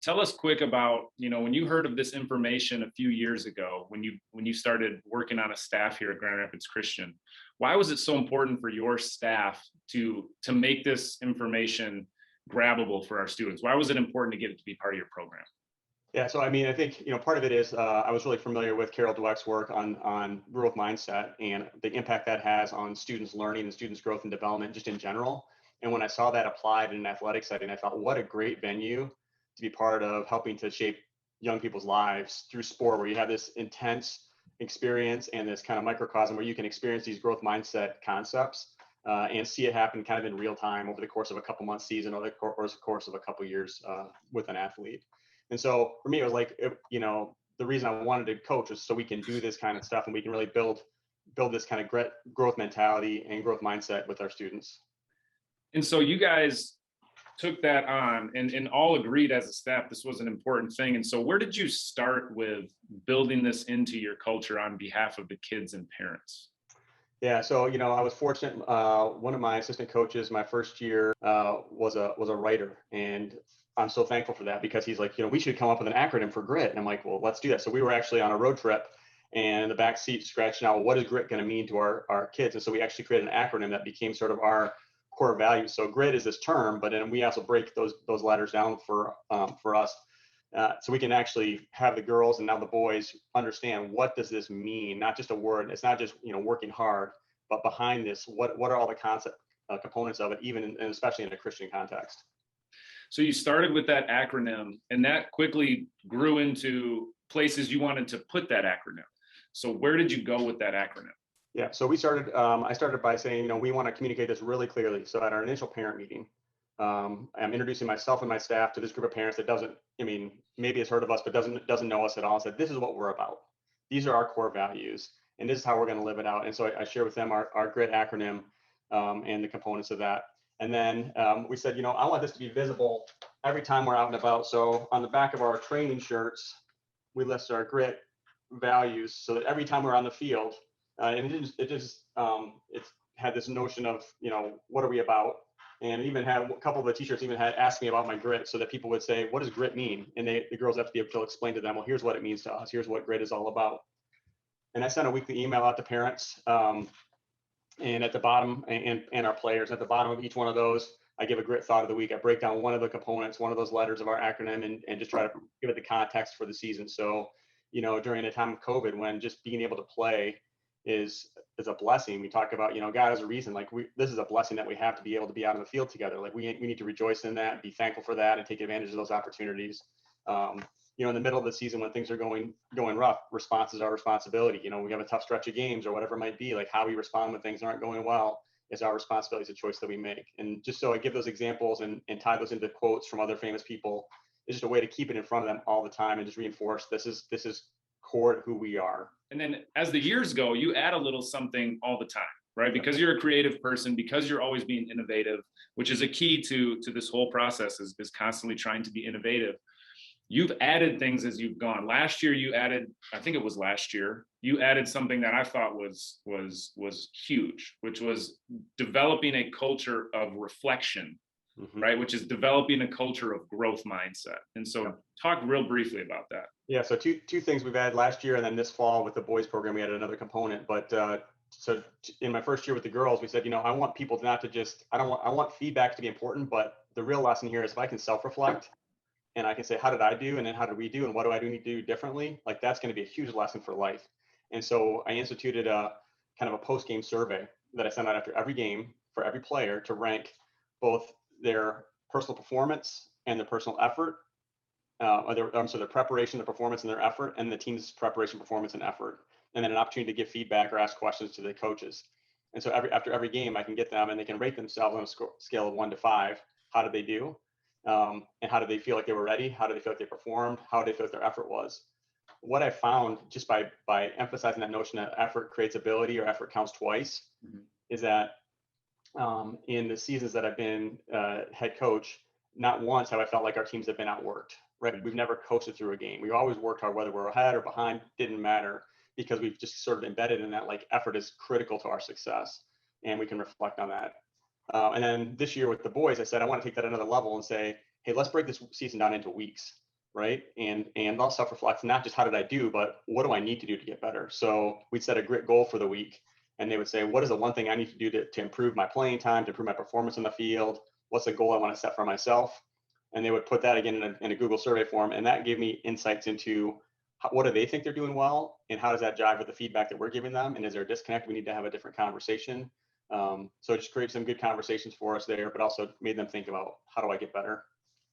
Tell us quick about, when you heard of this information a few years ago, when you started working on a staff here at Grand Rapids Christian, why was it so important for your staff to make this information grabbable for our students? Why was it important to get it to be part of your program? Yeah, so I mean, I think part of it is I was really familiar with Carol Dweck's work on growth mindset and the impact that has on students' learning and students' growth and development just in general. And when I saw that applied in an athletic setting, I thought, what a great venue to be part of helping to shape young people's lives through sport, where you have this intense experience and this kind of microcosm where you can experience these growth mindset concepts and see it happen kind of in real time over the course of a couple months season or the course of a couple years with an athlete. And so for me, it was like, the reason I wanted to coach was so we can do this kind of stuff and we can really build this kind of growth mentality and growth mindset with our students. And so you guys took that on and all agreed as a staff this was an important thing. And so where did you start with building this into your culture on behalf of the kids and parents? Yeah, so I was fortunate. One of my assistant coaches, my first year, was a writer, and I'm so thankful for that because he's like, we should come up with an acronym for GRIT, and I'm like, well, let's do that. So we were actually on a road trip, and in the back seat scratching out, what is GRIT going to mean to our kids? And so we actually created an acronym that became sort of our core values. So GRIT is this term, but then we also break those letters down for us. So we can actually have the girls and now the boys understand, what does this mean? Not just a word. It's not just, working hard, but behind this, what are all the concept components of it, even and especially in a Christian context. So you started with that acronym and that quickly grew into places you wanted to put that acronym. So where did you go with that acronym? Yeah, so I started by saying, we want to communicate this really clearly. So at our initial parent meeting, I'm introducing myself and my staff to this group of parents that maybe has heard of us, but doesn't know us at all. I said, this is what we're about. These are our core values, and this is how we're going to live it out. And so I share with them our GRIT acronym and the components of that. And then we said, I want this to be visible every time we're out and about. So on the back of our training shirts, we list our GRIT values so that every time we're on the field, and it had this notion of, what are we about? And even had a couple of the t-shirts even had asked me about my GRIT so that people would say, what does GRIT mean? And the girls have to be able to explain to them, well, here's what it means to us. Here's what GRIT is all about. And I sent a weekly email out to parents and at the bottom and our players at the bottom of each one of those, I give a GRIT thought of the week. I break down one of the components, one of those letters of our acronym and just try to give it the context for the season. So, during a time of COVID when just being able to play is a blessing. We talk about, God has a reason, this is a blessing that we have to be able to be out on the field together. Like we need to rejoice in that, be thankful for that, and take advantage of those opportunities. In the middle of the season when things are going rough, response is our responsibility. We have a tough stretch of games or whatever it might be, like how we respond when things aren't going well is our responsibility. It's a choice that we make. And just so I give those examples and tie those into quotes from other famous people, is just a way to keep it in front of them all the time and just reinforce this is core to who we are. And then as the years go, you add a little something all the time, right? Because you're a creative person, because you're always being innovative, which is a key to this whole process is constantly trying to be innovative. You've added things as you've gone. Last year, you added something that I thought was huge, which was developing a culture of reflection, right? Which is developing a culture of growth mindset. And so talk real briefly about that. Yeah, so two things we've added last year, and then this fall with the boys program, we added another component. But so in my first year with the girls, we said, I want people to not to just, I want feedback to be important, but the real lesson here is if I can self-reflect and I can say, how did I do? And then how did we do? And what do I need to do differently? Like that's going to be a huge lesson for life. And so I instituted a kind of a post-game survey that I sent out after every game for every player to rank both their personal performance and their personal effort, their preparation, their performance, and their effort, and the team's preparation, performance, and effort. And then an opportunity to give feedback or ask questions to the coaches. And so after every game, I can get them and they can rate themselves on a scale of 1 to 5. How did they do? And how did they feel like they were ready? How did they feel like they performed? How did they feel like their effort was? What I found just by emphasizing that notion that effort creates ability or effort counts twice is that in the seasons that I've been head coach, not once have I felt like our teams have been outworked, right? We've never coasted through a game. We always worked hard, whether we're ahead or behind, didn't matter, because we've just sort of embedded in that like effort is critical to our success, and we can reflect on that. And then this year with the boys, I said, I want to take that another level and say, hey, let's break this season down into weeks. right? And I'll self-reflect, not just how did I do, but what do I need to do to get better? So we'd set a grit goal for the week, and they would say, what is the one thing I need to do to improve my playing time, to improve my performance in the field? What's the goal I want to set for myself? And they would put that again in a Google survey form, and that gave me insights into what do they think they're doing well, and how does that jive with the feedback that we're giving them? And is there a disconnect? We need to have a different conversation. So it just created some good conversations for us there, but also made them think about how do I get better?